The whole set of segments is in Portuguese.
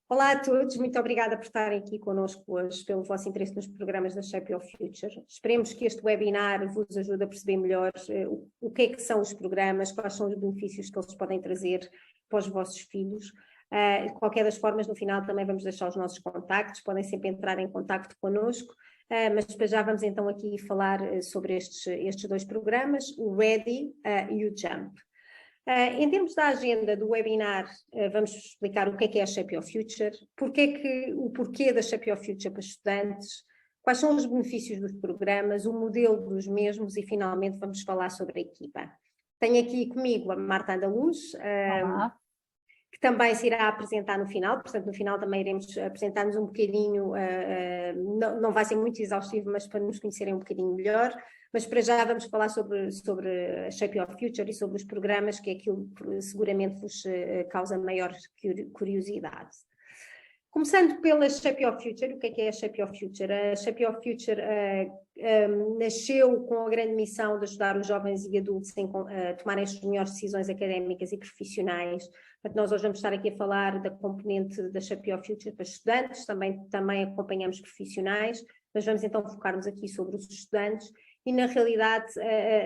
Olá a todos, muito obrigada por estarem aqui connosco hoje, pelo vosso interesse nos programas da Shape Your Future. Esperemos que este webinar vos ajude a perceber melhor o que é que são os programas, quais são os benefícios que eles podem trazer para os vossos filhos. De qualquer das formas, no final também vamos deixar os nossos contactos, podem sempre entrar em contacto connosco, mas para já vamos então aqui falar sobre estes dois programas, o Ready e o Jump. Em termos da agenda do webinar, vamos explicar o que é a Shape Your Future, o porquê da Shape Your Future para estudantes, quais são os benefícios dos programas, o modelo dos mesmos e finalmente vamos falar sobre a equipa. Tenho aqui comigo a Marta Andaluz, que também se irá apresentar no final, portanto no final também iremos apresentar-nos um bocadinho, não vai ser muito exaustivo, mas para nos conhecerem um bocadinho melhor, mas para já vamos falar sobre a Shape Your Future e sobre os programas, que é aquilo que seguramente vos causa maior curiosidade. Começando pela Shape Your Future, o que é a Shape Your Future? A Shape Your Future nasceu com a grande missão de ajudar os jovens e adultos a tomarem as melhores decisões académicas e profissionais. Portanto, nós hoje vamos estar aqui a falar da componente da Shape Your Future para estudantes, também acompanhamos profissionais, mas vamos então focar-nos aqui sobre os estudantes e, na realidade,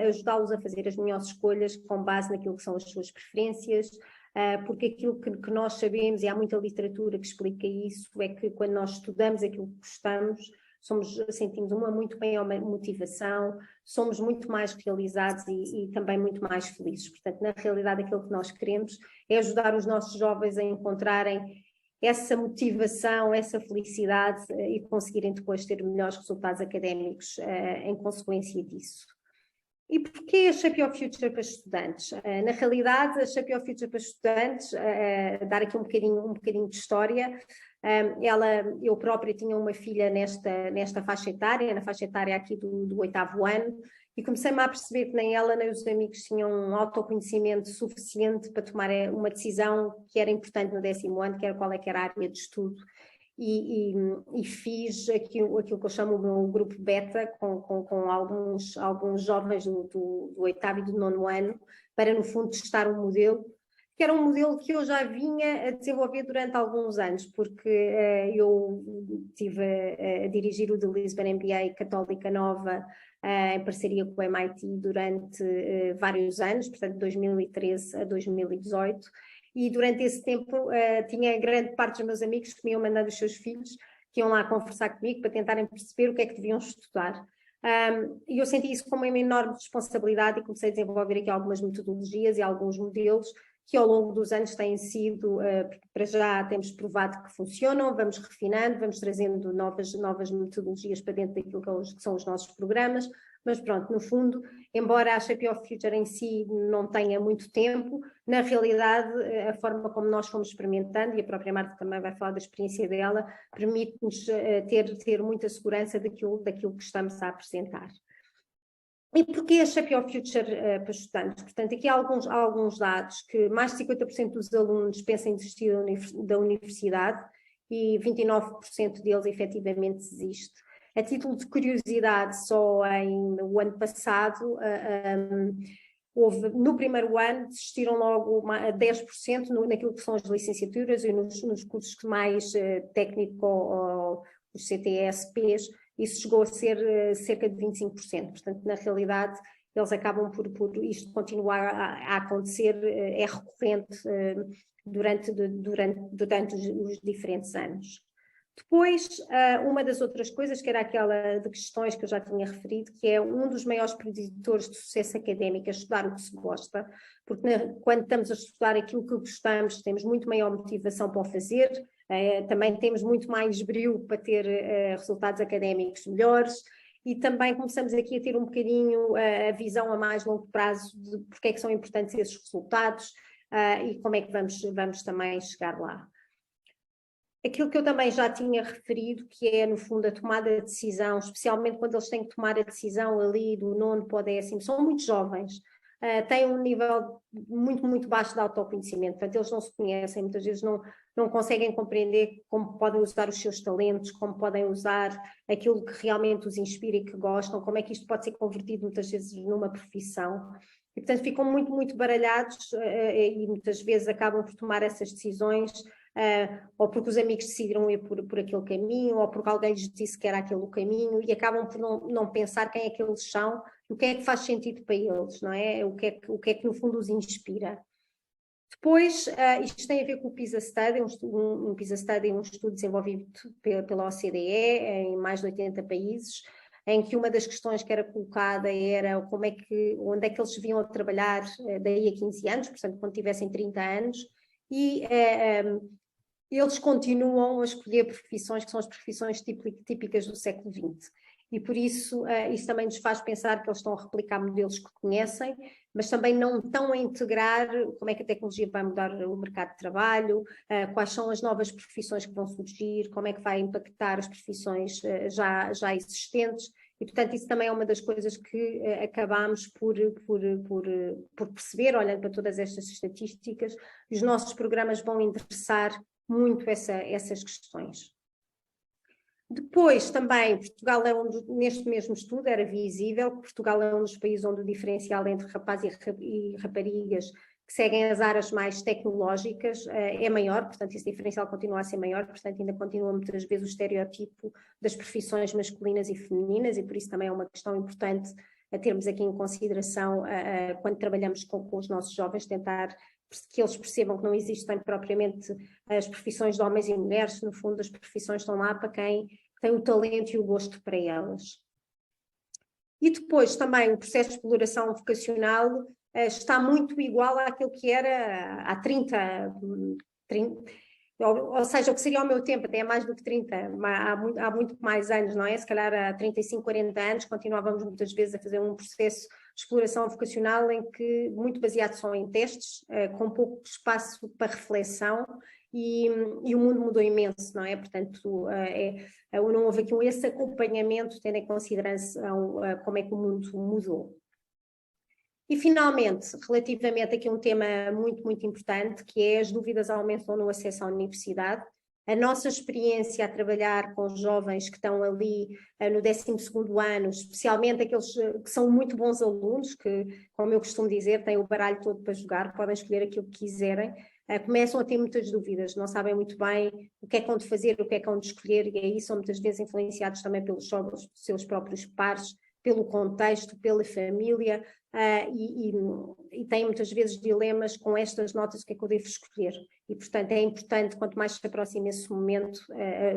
ajudá-los a fazer as melhores escolhas com base naquilo que são as suas preferências, porque aquilo que nós sabemos, e há muita literatura que explica isso, é que quando nós estudamos aquilo que gostamos, sentimos uma muito maior motivação, somos muito mais realizados e também muito mais felizes. Portanto, na realidade, aquilo que nós queremos é ajudar os nossos jovens a encontrarem essa motivação, essa felicidade e conseguirem depois ter melhores resultados académicos em consequência disso. E porquê a Shape Your Future para estudantes? Na realidade, a Shape Your Future para estudantes, dar aqui um bocadinho de história, eu própria tinha uma filha nesta faixa etária, na faixa etária aqui do 8º ano, e comecei-me a perceber que nem ela nem os amigos tinham um autoconhecimento suficiente para tomar uma decisão que era importante no 10º ano, que era qual é que era a área de estudo. E fiz aquilo que eu chamo o meu grupo beta com alguns jovens do 8º e do 9º ano, para no fundo testar um modelo, que era um modelo que eu já vinha a desenvolver durante alguns anos, porque eu estive a dirigir o The Lisbon MBA Católica Nova em parceria com o MIT durante vários anos, portanto de 2013 a 2018, e durante esse tempo tinha grande parte dos meus amigos que me iam mandando os seus filhos, que iam lá conversar comigo para tentarem perceber o que é que deviam estudar. E eu senti isso como uma enorme responsabilidade e comecei a desenvolver aqui algumas metodologias e alguns modelos que ao longo dos anos têm sido, para já temos provado que funcionam, vamos refinando, vamos trazendo novas metodologias para dentro daquilo que são os nossos programas, mas pronto, no fundo, embora a Shape Your Future em si não tenha muito tempo, na realidade a forma como nós fomos experimentando, e a própria Marta também vai falar da experiência dela, permite-nos ter muita segurança daquilo que estamos a apresentar. E porquê a Shape Your Future para estudantes? Portanto, aqui há alguns dados que mais de 50% dos alunos pensam em desistir da universidade e 29% deles efetivamente desiste. A título de curiosidade, só no ano passado, no primeiro ano, desistiram logo a 10% naquilo que são as licenciaturas e nos cursos mais técnico ou os CTSPs, isso chegou a ser cerca de 25%. Portanto, na realidade, eles acabam por isto continuar a acontecer, é recorrente durante os diferentes anos. Depois, uma das outras coisas, que era aquela de questões que eu já tinha referido, que é um dos maiores preditores de sucesso académico, é estudar o que se gosta, porque quando estamos a estudar aquilo que gostamos, temos muito maior motivação para o fazer, também temos muito mais brio para ter resultados académicos melhores, e também começamos aqui a ter um bocadinho a visão a mais longo prazo de porque é que são importantes esses resultados e como é que vamos também chegar lá. Aquilo que eu também já tinha referido, que é, no fundo, a tomada de decisão, especialmente quando eles têm que tomar a decisão ali do 9º para o 10º, são muito jovens, têm um nível muito, muito baixo de autoconhecimento, portanto, eles não se conhecem, muitas vezes não conseguem compreender como podem usar os seus talentos, como podem usar aquilo que realmente os inspira e que gostam, como é que isto pode ser convertido muitas vezes numa profissão. E, portanto, ficam muito, muito baralhados e muitas vezes acabam por tomar essas decisões ou porque os amigos decidiram ir por aquele caminho, ou porque alguém lhes disse que era aquele o caminho, e acabam por não pensar quem é que eles são, o que é que faz sentido para eles, não é? O que é que no fundo os inspira. Depois, isto tem a ver com o PISA Study, um PISA Study, um estudo desenvolvido pela OCDE em mais de 80 países, em que uma das questões que era colocada era onde é que eles se viam a trabalhar daí a 15 anos, portanto, quando tivessem 30 anos, e eles continuam a escolher profissões que são as profissões típicas do século XX. E por isso, isso também nos faz pensar que eles estão a replicar modelos que conhecem, mas também não estão a integrar como é que a tecnologia vai mudar o mercado de trabalho, quais são as novas profissões que vão surgir, como é que vai impactar as profissões já existentes. E, portanto, isso também é uma das coisas que acabamos por perceber, olhando para todas estas estatísticas, os nossos programas vão endereçar muito essas questões. Depois, também, Portugal neste mesmo estudo era visível que Portugal é um dos países onde o diferencial entre rapazes e raparigas que seguem as áreas mais tecnológicas é maior, portanto esse diferencial continua a ser maior, portanto ainda continua muitas vezes o estereótipo das profissões masculinas e femininas, e por isso também é uma questão importante a termos aqui em consideração quando trabalhamos com os nossos jovens, tentar que eles percebam que não existem propriamente as profissões de homens e mulheres, no fundo as profissões estão lá para quem tem o talento e o gosto para elas. E depois também o processo de exploração vocacional está muito igual àquilo que era há 30 ou seja, o que seria ao meu tempo, até mais do que 30, há muito mais anos, não é? Se calhar há 35, 40 anos continuávamos muitas vezes a fazer um processo de exploração vocacional em que, muito baseado só em testes, com pouco espaço para reflexão, e o mundo mudou imenso, não é? Portanto, não houve aqui esse acompanhamento, tendo em consideração como é que o mundo mudou. E, finalmente, relativamente aqui a um tema muito, muito importante, que é as dúvidas aumentam no acesso à universidade. A nossa experiência a trabalhar com jovens que estão ali no 12º ano, especialmente aqueles que são muito bons alunos, que, como eu costumo dizer, têm o baralho todo para jogar, podem escolher aquilo que quiserem, começam a ter muitas dúvidas, não sabem muito bem o que é que hão de fazer, o que é que hão de escolher, e aí são muitas vezes influenciados também pelos seus próprios pares, pelo contexto, pela família, e têm muitas vezes dilemas com estas notas, o que é que eu devo escolher. E, portanto, é importante, quanto mais se aproxima esse momento,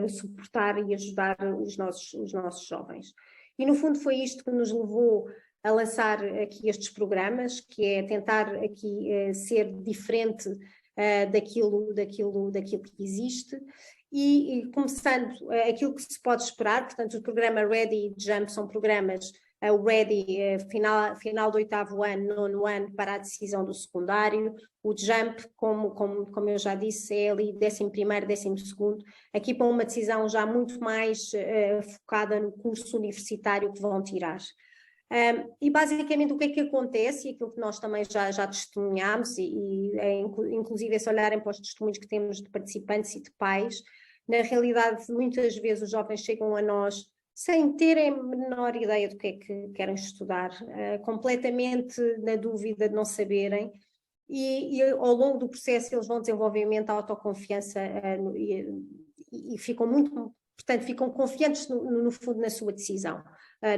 suportar e ajudar os nossos jovens. E, no fundo, foi isto que nos levou a lançar aqui estes programas, que é tentar aqui ser diferente daquilo que existe. E começando aquilo que se pode esperar, portanto, o programa Ready e Jump são programas, o Ready final do 8º ano, 9º ano para a decisão do secundário, o Jump, como eu já disse, é ali 11º, 12º, aqui para uma decisão já muito mais focada no curso universitário que vão tirar. E basicamente o que é que acontece, e aquilo que nós também já testemunhámos, inclusive se olharem para os testemunhos que temos de participantes e de pais, na realidade muitas vezes os jovens chegam a nós sem terem a menor ideia do que é que querem estudar, completamente na dúvida de não saberem, e ao longo do processo eles vão desenvolver autoconfiança e ficam muito... Portanto, ficam confiantes no fundo na sua decisão.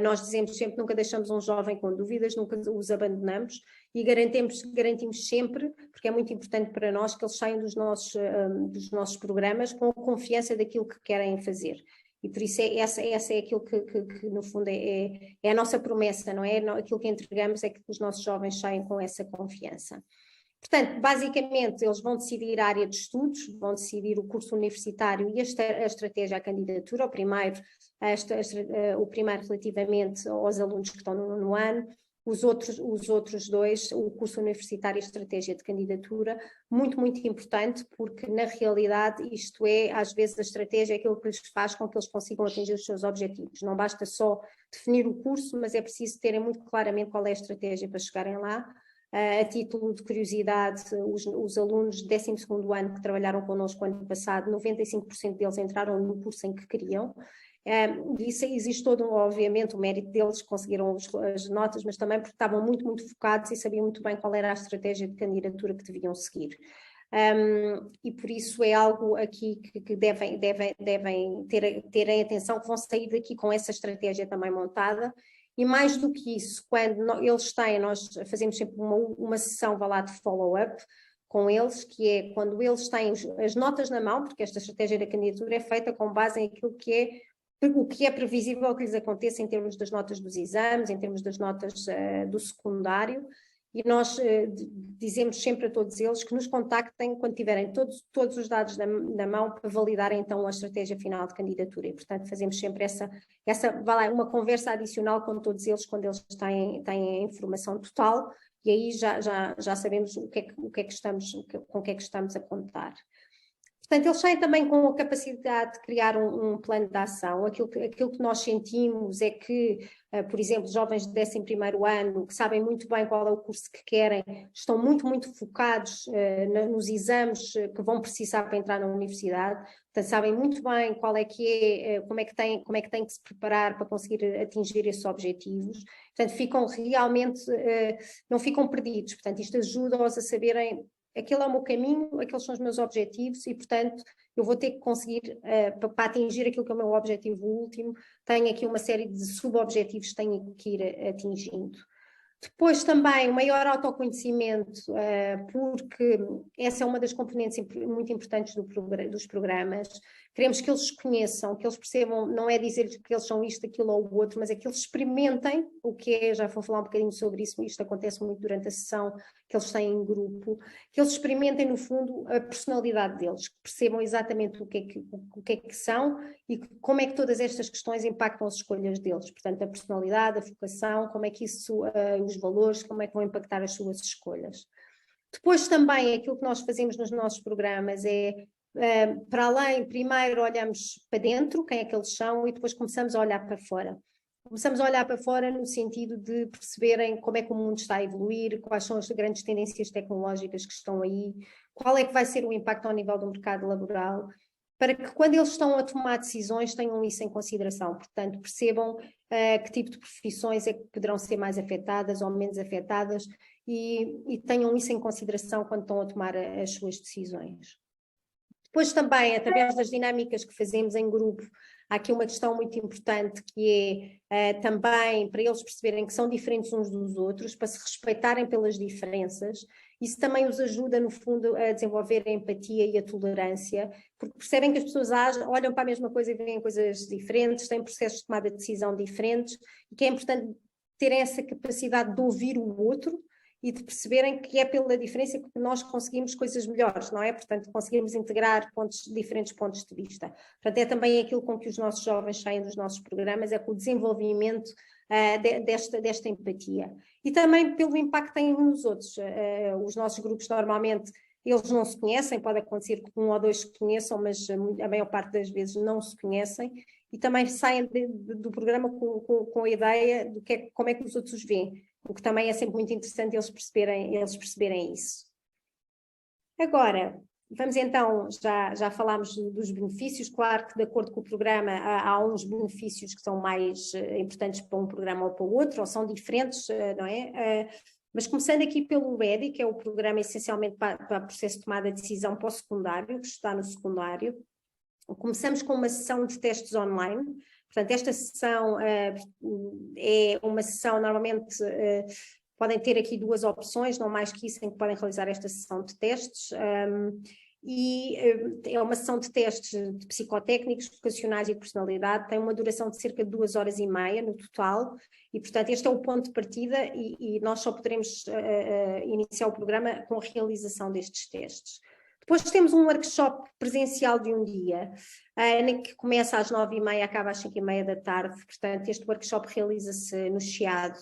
Nós dizemos sempre, nunca deixamos um jovem com dúvidas, nunca os abandonamos, e garantimos sempre, porque é muito importante para nós, que eles saiam dos nossos programas com a confiança daquilo que querem fazer. E por isso essa é aquilo que no fundo é a nossa promessa, não é? Aquilo que entregamos é que os nossos jovens saiam com essa confiança. Portanto, basicamente, eles vão decidir a área de estudos, vão decidir o curso universitário e a estratégia à candidatura, o primeiro relativamente aos alunos que estão no ano, os outros dois, o curso universitário e a estratégia de candidatura, muito, muito importante, porque na realidade isto é, às vezes a estratégia é aquilo que lhes faz com que eles consigam atingir os seus objetivos. Não basta só definir o curso, mas é preciso terem muito claramente qual é a estratégia para chegarem lá. A título de curiosidade, os alunos de 12º ano que trabalharam connosco ano passado, 95% deles entraram no curso em que queriam. Isso existe todo, obviamente, o mérito deles, conseguiram as notas, mas também porque estavam muito, muito focados e sabiam muito bem qual era a estratégia de candidatura que deviam seguir. e por isso é algo aqui que devem ter em atenção, que vão sair daqui com essa estratégia também montada. E mais do que isso, quando eles têm, nós fazemos sempre uma sessão, vá lá, de follow-up com eles, que é quando eles têm as notas na mão, porque esta estratégia da candidatura é feita com base em aquilo que é previsível que lhes aconteça em termos das notas dos exames, em termos das notas do secundário, e nós dizemos sempre a todos eles que nos contactem quando tiverem todos os dados na mão para validar então a estratégia final de candidatura, e portanto fazemos sempre vá lá, uma conversa adicional com todos eles quando eles têm a informação total, e aí já sabemos com o que é que estamos a contar. Portanto, eles saem também com a capacidade de criar um plano de ação. Aquilo que nós sentimos é que, por exemplo, jovens de 11º ano, que sabem muito bem qual é o curso que querem, estão muito, muito focados nos exames que vão precisar para entrar na universidade. Portanto, sabem muito bem como é que têm que se preparar para conseguir atingir esses objetivos. Portanto, ficam realmente, não ficam perdidos. Portanto, isto ajuda-os a saberem: aquele é o meu caminho, aqueles são os meus objetivos e, portanto, eu vou ter que conseguir, para atingir aquilo que é o meu objetivo último, tenho aqui uma série de subobjetivos que tenho que ir atingindo. Depois também o maior autoconhecimento, porque essa é uma das componentes muito importantes dos programas. Queremos que eles se conheçam, que eles percebam, não é dizer-lhes que eles são isto, aquilo ou o outro, mas é que eles experimentem o que é, já vou falar um bocadinho sobre isso, isto acontece muito durante a sessão que eles têm em grupo, que eles experimentem no fundo a personalidade deles, que percebam exatamente o que é que são e como é que todas estas questões impactam as escolhas deles. Portanto, a personalidade, a vocação, como é que isso, os valores, como é que vão impactar as suas escolhas. Depois também aquilo que nós fazemos nos nossos programas é, para além, primeiro olhamos para dentro, quem é que eles são, e depois começamos a olhar para fora. Começamos a olhar para fora no sentido de perceberem como é que o mundo está a evoluir, quais são as grandes tendências tecnológicas que estão aí, qual é que vai ser o impacto ao nível do mercado laboral, para que quando eles estão a tomar decisões tenham isso em consideração. Portanto, percebam que tipo de profissões é que poderão ser mais afetadas ou menos afetadas e tenham isso em consideração quando estão a tomar as suas decisões. Depois também, através das dinâmicas que fazemos em grupo, há aqui uma questão muito importante que é também para eles perceberem que são diferentes uns dos outros, para se respeitarem pelas diferenças. Isso também os ajuda, no fundo, a desenvolver a empatia e a tolerância, porque percebem que as pessoas olham para a mesma coisa e veem coisas diferentes, têm processos de tomada de decisão diferentes, e que é importante terem essa capacidade de ouvir o outro e de perceberem que é pela diferença que nós conseguimos coisas melhores, não é? Portanto, conseguimos integrar diferentes pontos de vista. Portanto, é também aquilo com que os nossos jovens saem dos nossos programas, é com o desenvolvimento desta empatia. E também pelo impacto que têm uns nos outros. Os nossos grupos, normalmente, eles não se conhecem, pode acontecer que um ou dois se conheçam, mas a maior parte das vezes não se conhecem, e também saem do programa com a ideia de como é que os outros os veem. O que também é sempre muito interessante eles perceberem isso. Agora, vamos então, já falámos dos benefícios, claro que de acordo com o programa há uns benefícios que são mais importantes para um programa ou para o outro, ou são diferentes, não é? Mas começando aqui pelo EDI, que é o programa essencialmente para o processo de tomada de decisão para o secundário, que está no secundário. Começamos com uma sessão de testes online. Portanto, esta sessão é uma sessão, normalmente podem ter aqui duas opções, não mais que isso, em que podem realizar esta sessão de testes. É uma sessão de testes de psicotécnicos, vocacionais e de personalidade, tem uma duração de cerca de 2h30 no total, e portanto este é o ponto de partida e nós só poderemos iniciar o programa com a realização destes testes. Depois temos um workshop presencial de um dia, que começa às 9h30 e acaba às 5h30 da tarde, portanto este workshop realiza-se no Chiado.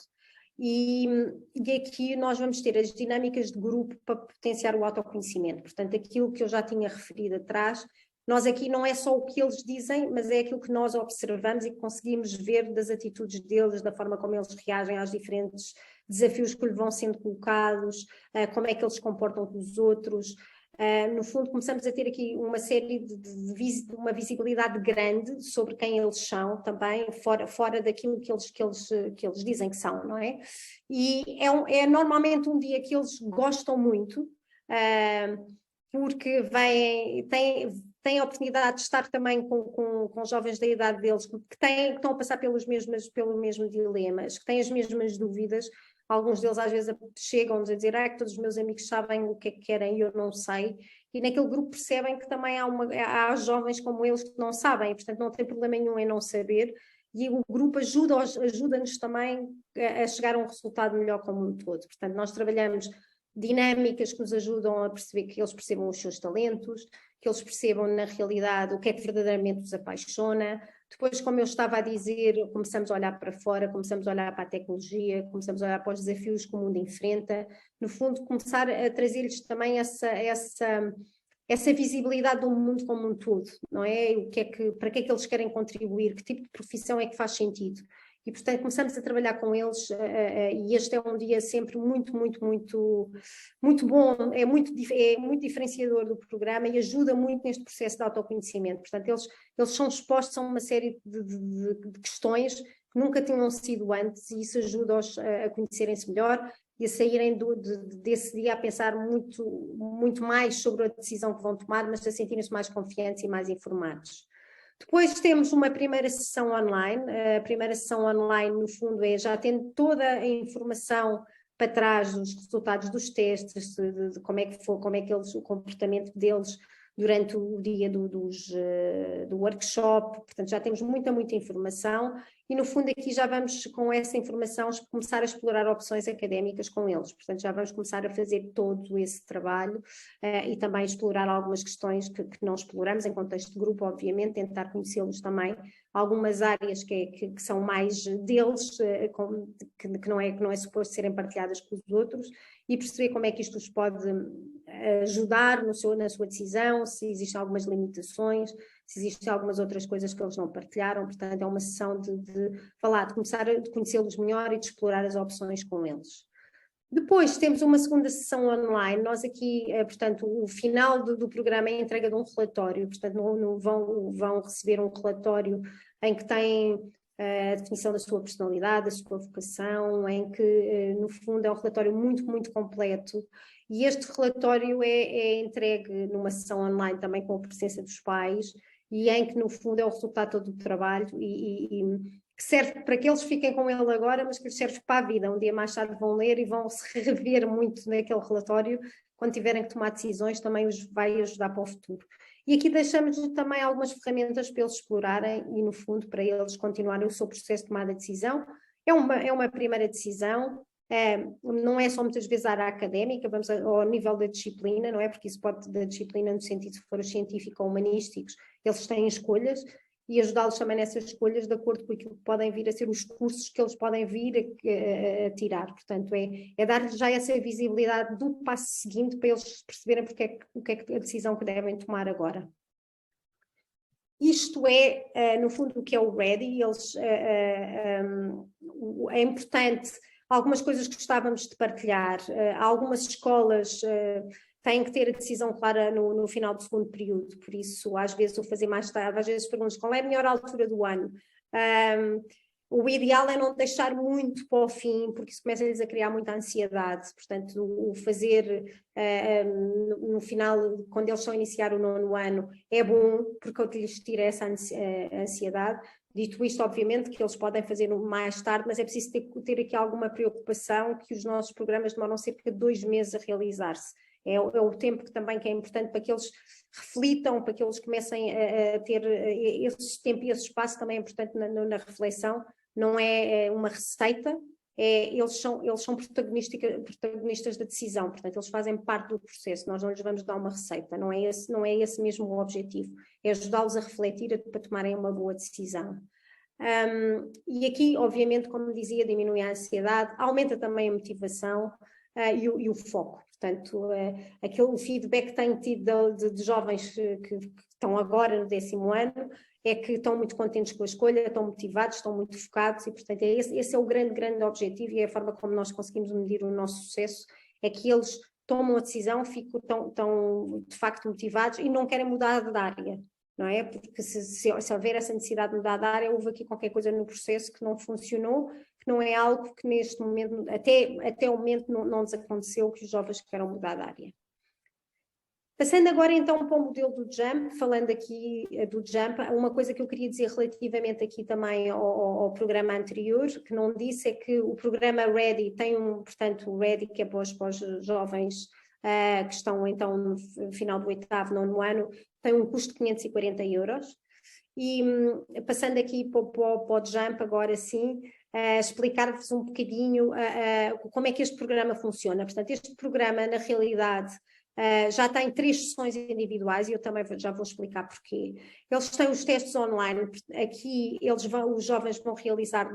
E aqui nós vamos ter as dinâmicas de grupo para potenciar o autoconhecimento, portanto aquilo que eu já tinha referido atrás, nós aqui não é só o que eles dizem, mas é aquilo que nós observamos e que conseguimos ver das atitudes deles, da forma como eles reagem aos diferentes desafios que lhe vão sendo colocados, como é que eles se comportam com os outros. No fundo começamos a ter aqui uma série de uma visibilidade grande sobre quem eles são também, fora daquilo que eles dizem que são, não é? E é normalmente um dia que eles gostam muito, porque têm a oportunidade de estar também com jovens da idade deles, que estão a passar pelo mesmo dilemas, que têm as mesmas dúvidas. Alguns deles às vezes chegam-nos a dizer que todos os meus amigos sabem o que é que querem e eu não sei, e naquele grupo percebem que também há jovens como eles que não sabem, e portanto não tem problema nenhum em não saber, e o grupo ajuda-nos também a chegar a um resultado melhor como um todo. Portanto, nós trabalhamos dinâmicas que nos ajudam a perceber, que eles percebam os seus talentos, que eles percebam na realidade o que é que verdadeiramente os apaixona. Depois, como eu estava a dizer, começamos a olhar para fora, começamos a olhar para a tecnologia, começamos a olhar para os desafios que o mundo enfrenta. No fundo, começar a trazer-lhes também essa visibilidade do mundo como um todo, não é? Para que é que eles querem contribuir, que tipo de profissão é que faz sentido. E, portanto, começamos a trabalhar com eles e este é um dia sempre muito, muito, muito, muito bom, é muito diferenciador do programa e ajuda muito neste processo de autoconhecimento. Portanto, eles são expostos a uma série de questões que nunca tinham sido antes e isso ajuda-os a conhecerem-se melhor e a saírem desse dia a pensar muito, muito mais sobre a decisão que vão tomar, mas a sentirem-se mais confiantes e mais informados. Depois temos uma primeira sessão online. A primeira sessão online, no fundo, já tendo toda a informação para trás dos resultados dos testes, de como é que o comportamento deles durante o dia do workshop. Portanto, já temos muita informação e, no fundo, aqui já vamos, com essa informação, começar a explorar opções académicas com eles. Portanto, já vamos começar a fazer todo esse trabalho e também explorar algumas questões que não exploramos em contexto de grupo, obviamente, tentar conhecê-los também, algumas áreas que são mais deles, que não é suposto serem partilhadas com os outros, e perceber como é que isto os pode ajudar na sua decisão, se existem algumas limitações, se existem algumas outras coisas que eles não partilharam. Portanto, é uma sessão de começar a conhecê-los melhor e de explorar as opções com eles. Depois temos uma segunda sessão online. Nós aqui, portanto, o final do programa é a entrega de um relatório. Portanto, vão receber um relatório em que têm a definição da sua personalidade, da sua vocação, em que, no fundo, é um relatório muito, muito completo. E este relatório é entregue numa sessão online também com a presença dos pais e em que, no fundo, é o resultado todo do trabalho que serve para que eles fiquem com ele agora, mas que lhes serve para a vida. Um dia mais tarde vão ler e vão se rever muito naquele relatório. Quando tiverem que tomar decisões, também os vai ajudar para o futuro. E aqui deixamos também algumas ferramentas para eles explorarem e, no fundo, para eles continuarem o seu processo de tomada de decisão. É uma primeira decisão, não é só muitas vezes a área académica, vamos ao nível da disciplina, não é? Porque isso pode, da disciplina no sentido, se for os científicos ou humanísticos, eles têm escolhas, e ajudá-los também nessas escolhas de acordo com aquilo que podem vir a ser os cursos que eles podem vir a tirar. Portanto, é dar-lhes já essa visibilidade do passo seguinte para eles perceberem o que é a decisão que devem tomar agora. Isto no fundo, o que é o READY. É importante, algumas coisas que gostávamos de partilhar. Algumas escolas têm que ter a decisão clara no final do segundo período, por isso às vezes o fazer mais tarde, às vezes perguntas qual é a melhor altura do ano. O ideal é não deixar muito para o fim, porque isso começa-lhes a criar muita ansiedade. Portanto, o fazer no final, quando eles estão a iniciar o 9º ano, é bom, porque lhes tira essa ansiedade. Dito isto, obviamente, que eles podem fazer mais tarde, mas é preciso ter aqui alguma preocupação, que os nossos programas demoram cerca de 2 meses a realizar-se. É o tempo que é importante para que eles reflitam, para que eles comecem a ter esse tempo e esse espaço. Também é importante na reflexão. Não é uma receita, eles são protagonistas da decisão, portanto eles fazem parte do processo. Nós não lhes vamos dar uma receita, não é esse mesmo o objetivo, é ajudá-los a refletir para tomarem uma boa decisão. E aqui, obviamente, como dizia, diminui a ansiedade, aumenta também a motivação e o foco. Portanto, o feedback que tenho tido de jovens que estão agora no 10º ano é que estão muito contentes com a escolha, estão motivados, estão muito focados e, portanto, esse é o grande objetivo e é a forma como nós conseguimos medir o nosso sucesso, é que eles tomam a decisão, estão de facto motivados e não querem mudar de área, não é? Porque se houver essa necessidade de mudar de área, houve aqui qualquer coisa no processo que não funcionou, que não é algo que neste momento, até o momento não nos aconteceu, que os jovens queiram mudar de área. Passando agora então para o modelo do JUMP, falando aqui do JUMP, uma coisa que eu queria dizer relativamente aqui também ao programa anterior, que não disse, é que o programa READY tem portanto, o READY, que é para os jovens que estão então no final do 8º, 9º ano, tem um custo de 540 euros. E passando aqui para o JUMP agora sim, explicar-vos um bocadinho como é que este programa funciona. Portanto, este programa, na realidade, já tem 3 sessões individuais e eu também já vou explicar porquê. Eles têm os testes online, aqui os jovens vão realizar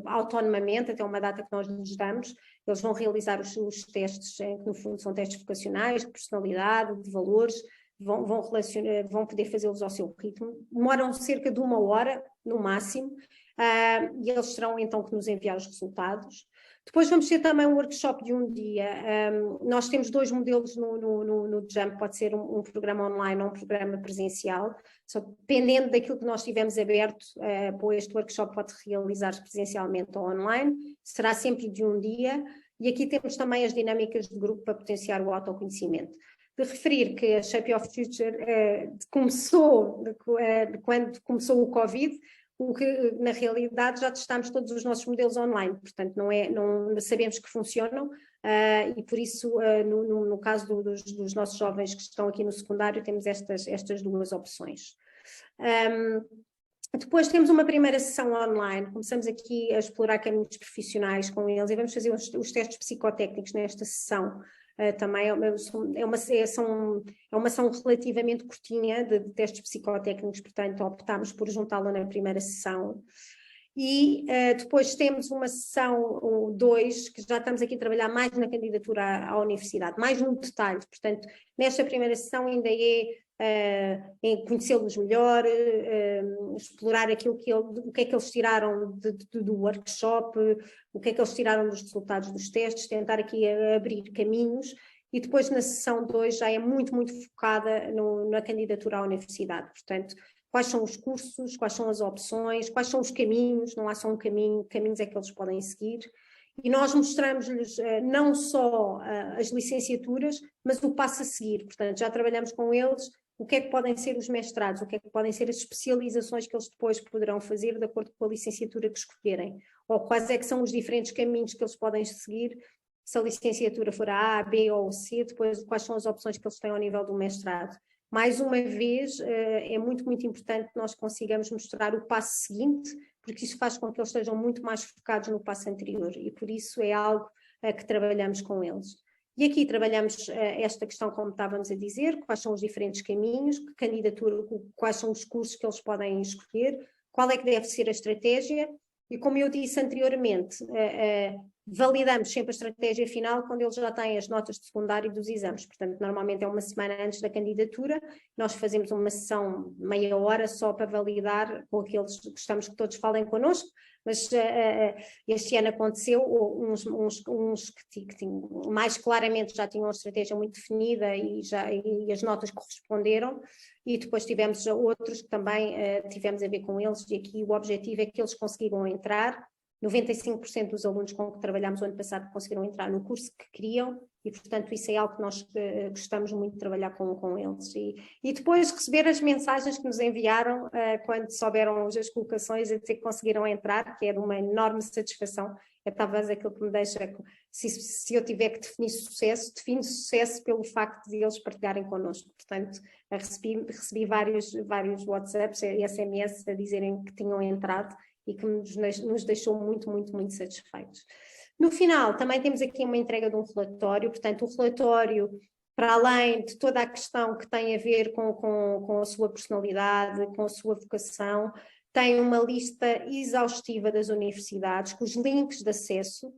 autonomamente, até uma data que nós lhes damos, eles vão realizar os testes, que no fundo são testes vocacionais, de personalidade, de valores, vão poder fazê-los ao seu ritmo, demoram cerca de 1 hora, no máximo, e eles terão então que nos enviar os resultados. Depois vamos ter também um workshop de um dia. Nós temos 2 modelos no JUMP, pode ser um programa online ou um programa presencial, só dependendo daquilo que nós tivermos aberto, este workshop pode realizar-se presencialmente ou online, será sempre de um dia, e aqui temos também as dinâmicas de grupo para potenciar o autoconhecimento. De referir que a Shape Your Future começou quando começou o Covid, o que na realidade já testámos todos os nossos modelos online, portanto não sabemos que funcionam e por isso no caso dos nossos jovens que estão aqui no secundário temos estas 2 opções. Depois temos uma primeira sessão online, começamos aqui a explorar caminhos profissionais com eles e vamos fazer os testes psicotécnicos nesta sessão. Também é uma ação relativamente curtinha de testes psicotécnicos, portanto optámos por juntá-la na primeira sessão. E depois temos uma sessão 2, que já estamos aqui a trabalhar mais na candidatura à universidade, mais no detalhe, portanto nesta primeira sessão ainda em conhecê-los melhor, explorar o que é que eles tiraram do workshop, o que é que eles tiraram dos resultados dos testes, tentar aqui abrir caminhos, e depois na sessão 2 já é muito, muito focada na candidatura à universidade, portanto, quais são os cursos, quais são as opções, quais são os caminhos, não há só um caminho, caminhos é que eles podem seguir. E nós mostramos-lhes não só as licenciaturas, mas o passo a seguir, portanto, já trabalhamos com eles o que é que podem ser os mestrados, o que é que podem ser as especializações que eles depois poderão fazer de acordo com a licenciatura que escolherem, ou quais é que são os diferentes caminhos que eles podem seguir, se a licenciatura for a B ou C, depois quais são as opções que eles têm ao nível do mestrado. Mais uma vez, é muito, muito importante que nós consigamos mostrar o passo seguinte, porque isso faz com que eles estejam muito mais focados no passo anterior, e por isso é algo que trabalhamos com eles. E aqui trabalhamos esta questão, como estávamos a dizer, quais são os diferentes caminhos, que candidatura, quais são os cursos que eles podem escolher, qual é que deve ser a estratégia, e como eu disse anteriormente, validamos sempre a estratégia final quando eles já têm as notas de secundário dos exames, portanto normalmente é uma semana antes da candidatura, nós fazemos uma sessão de meia hora só para validar com aqueles que gostamos que todos falem connosco, mas este ano aconteceu, uns que mais claramente já tinham a estratégia muito definida e as notas corresponderam, e depois tivemos outros que também tivemos a ver com eles, e aqui o objetivo é que eles conseguiram entrar. 95% dos alunos com que trabalhámos o ano passado conseguiram entrar no curso que queriam e, portanto, isso é algo que nós gostamos muito de trabalhar com eles. E depois receber as mensagens que nos enviaram quando souberam as colocações a dizer que conseguiram entrar, que é de uma enorme satisfação. É talvez aquilo que me deixa, se eu tiver que definir sucesso, defino sucesso pelo facto de eles partilharem connosco. Portanto, recebi vários WhatsApps e SMS a dizerem que tinham entrado e que nos deixou muito, muito, muito satisfeitos. No final, também temos aqui uma entrega de um relatório, portanto, o relatório, para além de toda a questão que tem a ver com a sua personalidade, com a sua vocação, tem uma lista exaustiva das universidades, com os links de acesso,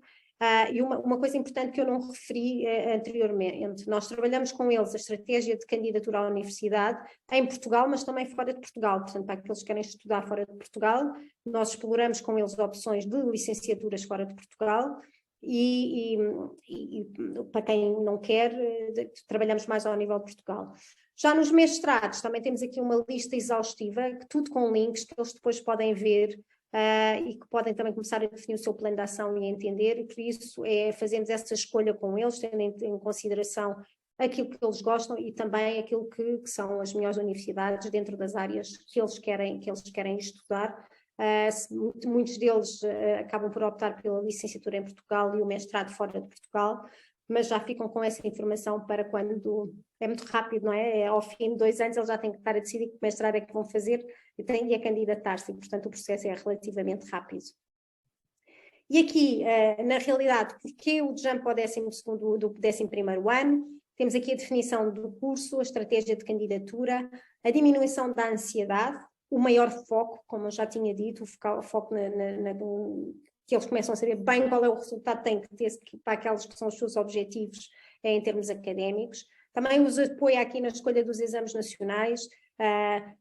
e uma coisa importante que eu não referi anteriormente, nós trabalhamos com eles a estratégia de candidatura à universidade em Portugal, mas também fora de Portugal, portanto para aqueles que querem estudar fora de Portugal, nós exploramos com eles opções de licenciaturas fora de Portugal e para quem não quer, trabalhamos mais ao nível de Portugal. Já nos mestrados também temos aqui uma lista exaustiva, tudo com links que eles depois podem ver e que podem também começar a definir o seu plano de ação e a entender, e por isso fazemos essa escolha com eles, tendo em consideração aquilo que eles gostam e também aquilo que são as melhores universidades dentro das áreas que eles querem estudar. Muitos deles acabam por optar pela licenciatura em Portugal e o mestrado fora de Portugal, mas já ficam com essa informação para quando... É muito rápido, não é? Ao fim de 2 anos eles já têm que estar a decidir que mestrado é que vão fazer e têm de a candidatar-se, e portanto o processo é relativamente rápido. E aqui, na realidade, porque o jump ao 12º do 11º ano? Temos aqui a definição do curso, a estratégia de candidatura, a diminuição da ansiedade, o maior foco, como eu já tinha dito, o foco que eles começam a saber bem qual é o resultado que têm que ter para aqueles que são os seus objetivos em termos académicos. Também os apoia aqui na escolha dos exames nacionais,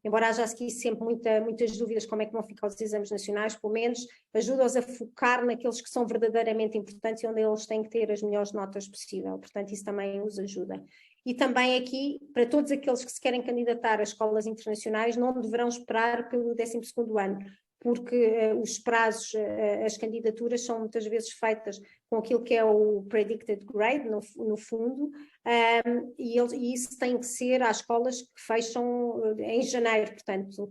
embora haja aqui sempre muitas dúvidas como é que vão ficar os exames nacionais, pelo menos ajuda-os a focar naqueles que são verdadeiramente importantes e onde eles têm que ter as melhores notas possível, portanto isso também os ajuda. E também aqui, para todos aqueles que se querem candidatar a escolas internacionais, não deverão esperar pelo 12º ano, porque os prazos, as candidaturas são muitas vezes feitas com aquilo que é o predicted grade, no fundo, e isso tem que ser às escolas que fecham em janeiro, portanto,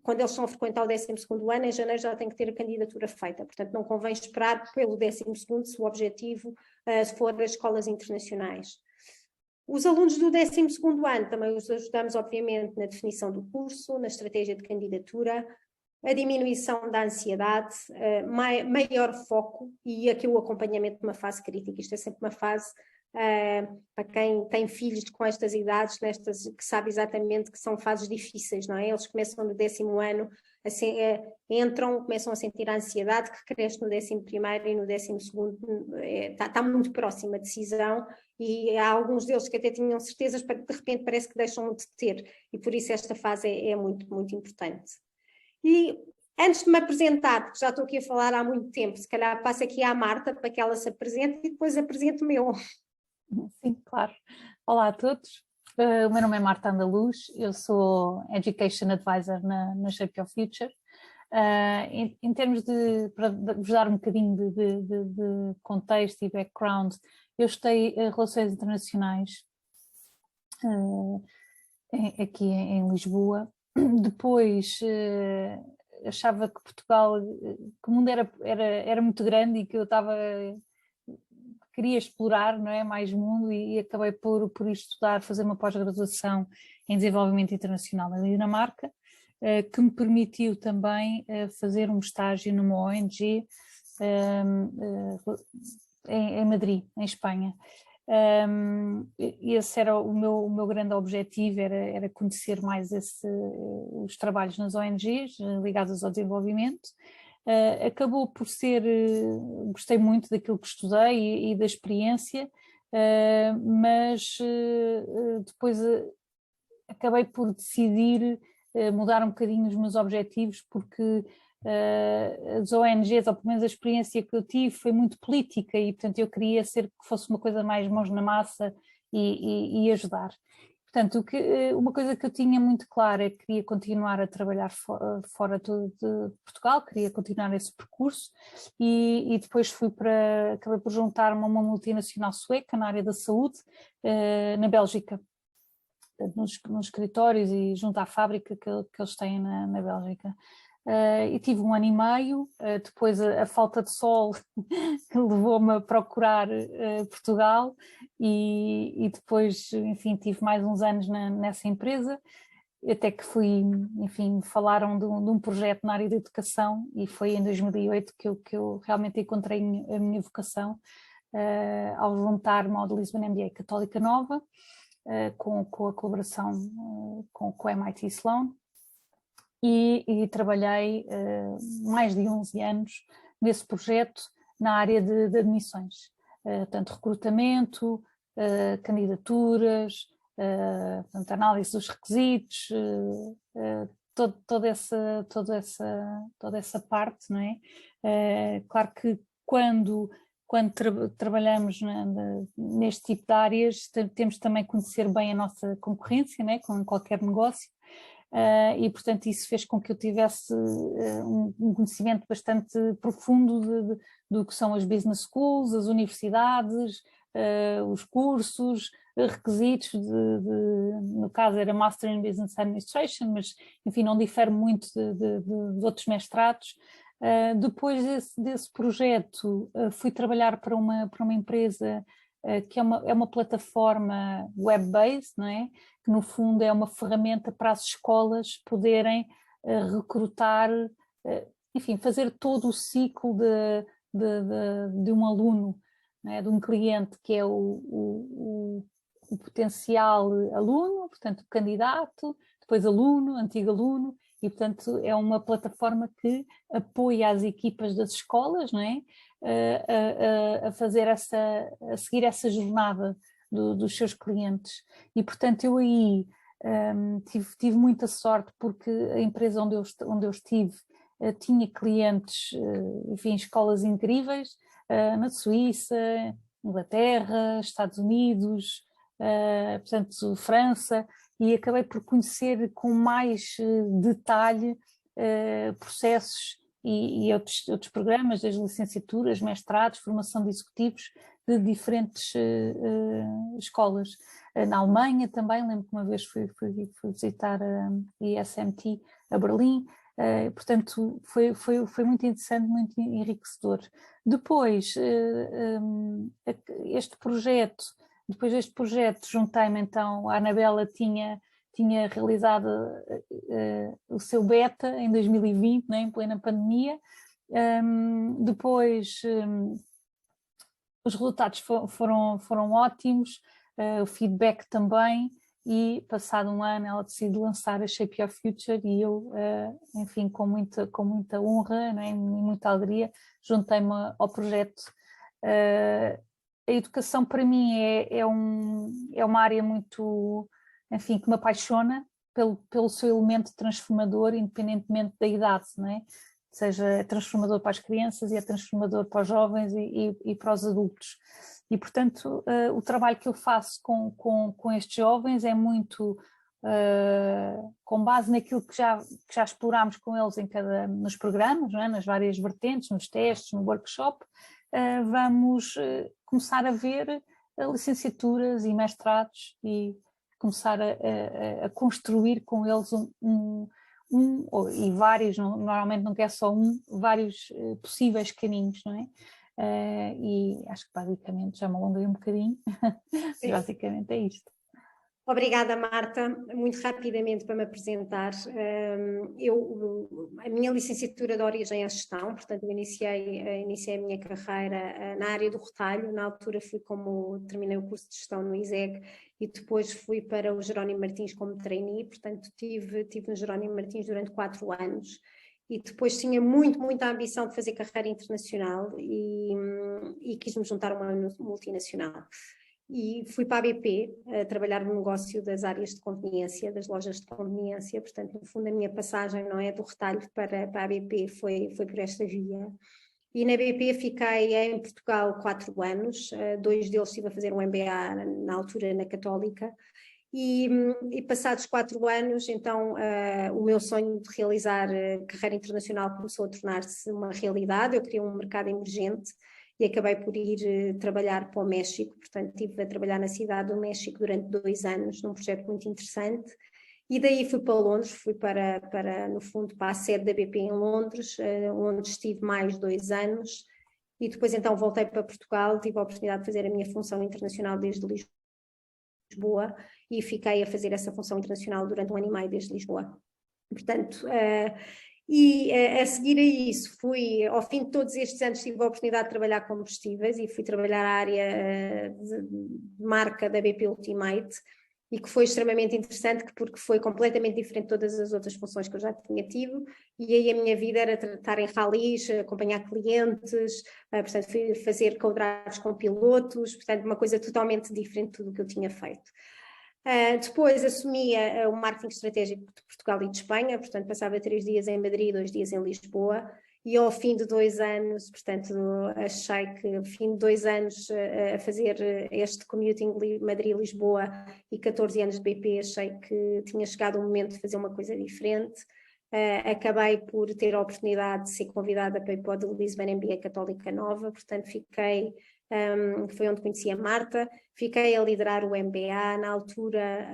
quando eles estão a frequentar o 12º ano, em janeiro já tem que ter a candidatura feita, portanto não convém esperar pelo 12º se o objetivo for as escolas internacionais. Os alunos do 12º ano também os ajudamos, obviamente, na definição do curso, na estratégia de candidatura, a diminuição da ansiedade, maior foco e aqui o acompanhamento de uma fase crítica. Isto é sempre uma fase para quem tem filhos com estas idades, que sabe exatamente que são fases difíceis, não é? Eles começam no 10º ano, assim, começam a sentir a ansiedade que cresce no 11º e no 12º está muito próxima a decisão, e há alguns deles que até tinham certezas, de repente parece que deixam de ter, e por isso esta fase é muito, muito importante. E antes de me apresentar, porque já estou aqui a falar há muito tempo, se calhar passo aqui à Marta para que ela se apresente e depois apresento o meu. Sim, claro. Olá a todos. O meu nome é Marta Andaluz, eu sou Education Advisor na Shape Your Future. Em termos para vos dar um bocadinho de contexto e background, eu estudei Relações Internacionais aqui em Lisboa. Depois achava que Portugal, que o mundo era muito grande e que eu queria explorar, não é, mais mundo, e acabei por estudar, fazer uma pós-graduação em desenvolvimento internacional na Dinamarca, que me permitiu também fazer um estágio numa ONG em Madrid, em Espanha. Esse era o meu grande objetivo, era conhecer mais os trabalhos nas ONGs ligadas ao desenvolvimento. Acabou por ser, gostei muito daquilo que estudei e da experiência, mas depois acabei por decidir mudar um bocadinho os meus objetivos, porque as ONGs, ou pelo menos a experiência que eu tive, foi muito política e, portanto, eu queria que fosse uma coisa mais mãos na massa e ajudar. Portanto, uma coisa que eu tinha muito clara é que queria continuar a trabalhar fora de Portugal, queria continuar esse percurso, e depois acabei por juntar-me a uma multinacional sueca na área da saúde, na Bélgica, nos escritórios e junto à fábrica que eles têm na Bélgica. E tive 1 ano e meio, depois a falta de sol levou-me a procurar Portugal e depois, enfim, tive mais uns anos nessa empresa, até que enfim, falaram de um projeto na área da educação, e foi em 2008 que eu realmente encontrei a minha vocação, ao juntar-me ao Lisbon MBA Católica Nova, com a colaboração com o MIT Sloan. E trabalhei mais de 11 anos nesse projeto na área de admissões, tanto recrutamento, candidaturas, portanto, análise dos requisitos, toda essa parte, não é? Claro que quando trabalhamos neste tipo de áreas, temos também que conhecer bem a nossa concorrência, não é? Como em qualquer negócio. E portanto isso fez com que eu tivesse um conhecimento bastante profundo do que são as business schools, as universidades, os cursos, requisitos, no caso era Master in Business Administration, mas enfim não difere muito de outros mestrados. Depois desse projeto fui trabalhar para uma empresa que é uma plataforma web-based, não é? Que no fundo é uma ferramenta para as escolas poderem recrutar, enfim, fazer todo o ciclo de um aluno, não é? De um cliente que é o potencial aluno, portanto, candidato, depois aluno, antigo aluno, e portanto é uma plataforma que apoia as equipas das escolas, não é? A fazer a seguir essa jornada dos seus clientes. E portanto eu aí tive muita sorte, porque a empresa onde eu estive tinha clientes, enfim, escolas incríveis, na Suíça, Inglaterra, Estados Unidos, portanto França, e acabei por conhecer com mais detalhe processos e outros programas, desde licenciaturas, mestrados, formação de executivos de diferentes escolas. Na Alemanha também, lembro que uma vez fui visitar a ISMT a Berlim, portanto foi muito interessante, muito enriquecedor. Depois, depois deste projeto juntei-me então, a Anabela tinha realizado o seu beta em 2020, né, em plena pandemia. Depois os resultados foram ótimos, o feedback também, e passado um ano ela decide lançar a Shape Your Future e eu, enfim, com muita honra, né, e muita alegria, juntei-me ao projeto. A educação para mim é uma área muito, enfim, que me apaixona pelo seu elemento transformador, independentemente da idade, não é? Seja é transformador para as crianças e é transformador para os jovens e para os adultos. E, portanto, o trabalho que eu faço com estes jovens é muito com base naquilo que já explorámos com eles nos programas, não é? Nas várias vertentes, nos testes, no workshop. Vamos começar a ver licenciaturas e mestrados e começar a construir com eles e vários, normalmente não quer só vários possíveis caminhos, não é? E acho que basicamente já me alonguei um bocadinho, mas basicamente é isto. Obrigada, Marta. Muito rapidamente para me apresentar, a minha licenciatura de origem é gestão, portanto eu iniciei a minha carreira na área do retalho. Na altura terminei o curso de gestão no ISEG e depois fui para o Jerónimo Martins como trainee, portanto tive no Jerónimo Martins durante 4 anos. E depois tinha muita ambição de fazer carreira internacional e quis-me juntar a uma multinacional. E fui para a BP a trabalhar no negócio das áreas de conveniência, das lojas de conveniência. Portanto, no fundo, a minha passagem, não é, do retalho para a BP foi por esta via. E na BP fiquei em Portugal 4 anos, 2 deles estive a fazer um MBA na altura na Católica. E passados 4 anos, então, o meu sonho de realizar carreira internacional começou a tornar-se uma realidade. Eu queria um mercado emergente e acabei por ir trabalhar para o México. Portanto, estive a trabalhar na cidade do México durante 2 anos, num projeto muito interessante. E daí fui para Londres, fui no fundo, para a sede da BP em Londres, onde estive mais 2 anos. E depois, então, voltei para Portugal, tive a oportunidade de fazer a minha função internacional desde Lisboa e fiquei a fazer essa função internacional durante 1 ano e meio desde Lisboa. Portanto, a seguir a isso, ao fim de todos estes anos, tive a oportunidade de trabalhar com combustíveis e fui trabalhar a área de marca da BP Ultimate, e que foi extremamente interessante porque foi completamente diferente de todas as outras funções que eu já tinha tido, e aí a minha vida era tratar em rallies, acompanhar clientes, portanto fui fazer co-drives com pilotos, portanto uma coisa totalmente diferente de tudo o que eu tinha feito. Depois assumia o marketing estratégico de Portugal e de Espanha, portanto passava 3 dias em Madrid, 2 dias em Lisboa, e ao fim de 2 anos, portanto achei que ao fim de 2 anos a fazer este commuting Madrid-Lisboa e 14 anos de BP, achei que tinha chegado o momento de fazer uma coisa diferente. Acabei por ter a oportunidade de ser convidada para ir para o Lisbon MBA Católica Nova, portanto fiquei que foi onde conheci a Marta. Fiquei a liderar o MBA, na altura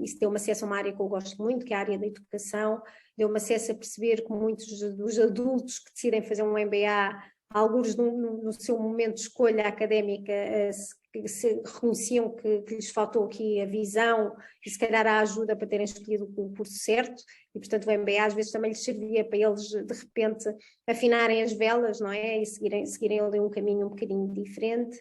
isso deu-me acesso a uma área que eu gosto muito, que é a área da educação, deu-me acesso a perceber que muitos dos adultos que decidem fazer um MBA, alguns no seu momento de escolha académica, se reconheciam que lhes faltou aqui a visão e se calhar a ajuda para terem escolhido o curso certo, e portanto o MBA às vezes também lhes servia para eles de repente afinarem as velas, não é? E seguirem ali um caminho um bocadinho diferente.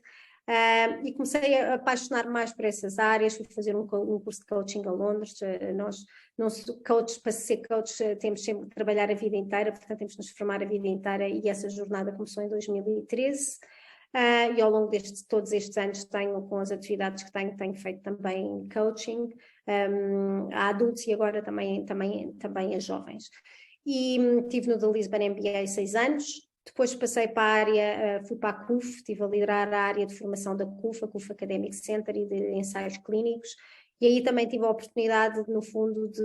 E comecei a apaixonar mais por essas áreas, fui fazer um curso de coaching a Londres. Nós, não coaches, para ser coach, temos sempre que trabalhar a vida inteira, portanto temos de nos formar a vida inteira, e essa jornada começou em 2013. E ao longo de todos estes anos com as atividades que tenho feito também coaching a adultos e agora também a jovens. E estive no The Lisbon MBA 6 anos. Depois passei para a área, fui para a CUF, estive a liderar a área de formação da CUF, a CUF Academic Center, e de ensaios clínicos, e aí também tive a oportunidade, no fundo, de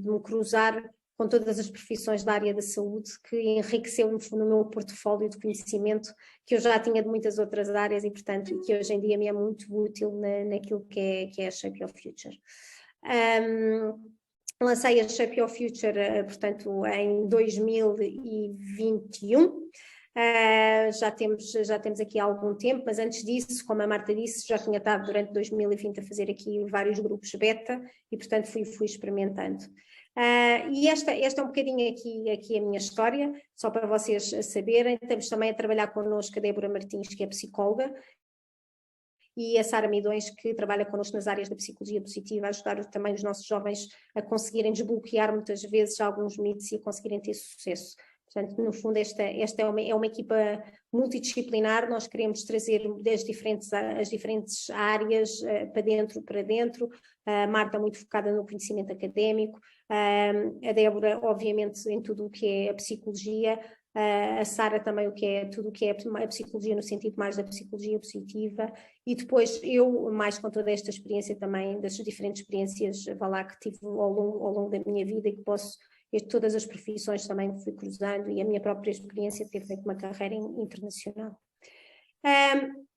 me cruzar com todas as profissões da área da saúde, que enriqueceu no meu portfólio de conhecimento, que eu já tinha de muitas outras áreas e, portanto, que hoje em dia me é muito útil naquilo que é a Shape Your Future. Lancei a Shape Your Future, portanto, em 2021. Já temos aqui há algum tempo, mas antes disso, como a Marta disse, já tinha estado durante 2020 a fazer aqui vários grupos beta e, portanto, fui experimentando. E esta é um bocadinho aqui a minha história, só para vocês saberem. Estamos também a trabalhar connosco a Débora Martins, que é psicóloga, e a Sara Midões, que trabalha connosco nas áreas da psicologia positiva, a ajudar também os nossos jovens a conseguirem desbloquear muitas vezes alguns mitos e a conseguirem ter sucesso. Portanto, no fundo, esta é uma equipa multidisciplinar. Nós queremos trazer as diferentes áreas para dentro. A Marta muito focada no conhecimento académico, a Débora, obviamente, em tudo o que é a psicologia, a Sara também tudo o que é a psicologia no sentido mais da psicologia positiva, e depois eu, mais com toda esta experiência também, das diferentes experiências que tive ao longo da minha vida, e que todas as profissões também fui cruzando, e a minha própria experiência de ter feito uma carreira internacional.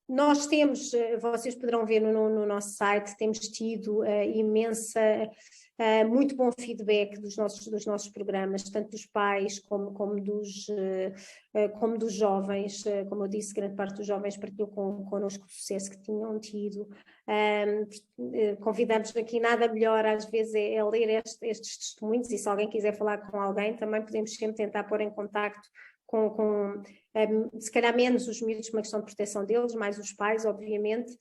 Nós temos, vocês poderão ver no nosso site, temos tido muito bom feedback dos nossos programas, tanto dos pais como dos jovens. Como eu disse, grande parte dos jovens partilhou connosco o sucesso que tinham tido. Convidamos aqui, nada melhor às vezes é ler estes testemunhos, e se alguém quiser falar com alguém, também podemos sempre tentar pôr em contacto com se calhar menos os miúdos, uma questão de proteção deles, mais os pais, obviamente,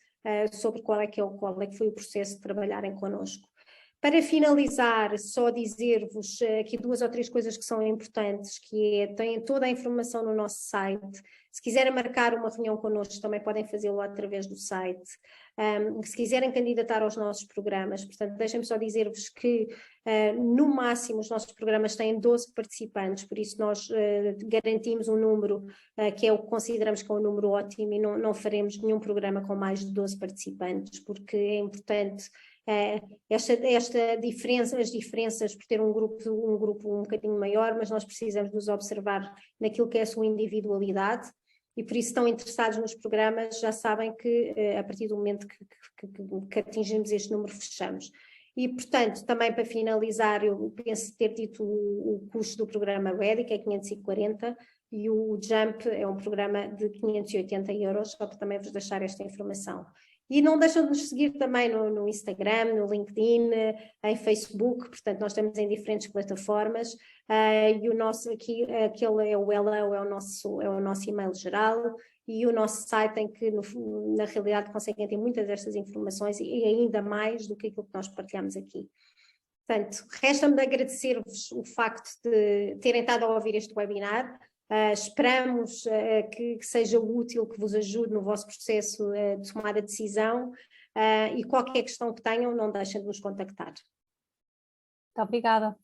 sobre qual é que foi o processo de trabalharem connosco. Para finalizar, só dizer-vos aqui 2 ou 3 coisas que são importantes, que têm toda a informação no nosso site. Se quiserem marcar uma reunião connosco, também podem fazê-lo através do site. Se quiserem candidatar aos nossos programas, portanto, deixem-me só dizer-vos que no máximo os nossos programas têm 12 participantes, por isso nós garantimos um número que é o que consideramos que é um número ótimo, e não faremos nenhum programa com mais de 12 participantes, porque é importante as diferenças por ter um grupo um bocadinho maior, mas nós precisamos nos observar naquilo que é a sua individualidade, e por isso estão interessados nos programas, já sabem que a partir do momento que atingimos este número, fechamos. E, portanto, também para finalizar, eu penso ter dito o custo do programa Ready, que é 540, e o Jump é um programa de 580 euros, só para também vos deixar esta informação. E não deixam de nos seguir também no Instagram, no LinkedIn, em Facebook, portanto nós estamos em diferentes plataformas, e o nosso aquele é o Hello, é o nosso e-mail geral, e o nosso site em que na realidade conseguem ter muitas destas informações e ainda mais do que aquilo que nós partilhamos aqui. Portanto, resta-me de agradecer-vos o facto de terem estado a ouvir este webinar. Esperamos que seja útil, que vos ajude no vosso processo de tomar a decisão, e qualquer questão que tenham, não deixem de nos contactar. Muito obrigada.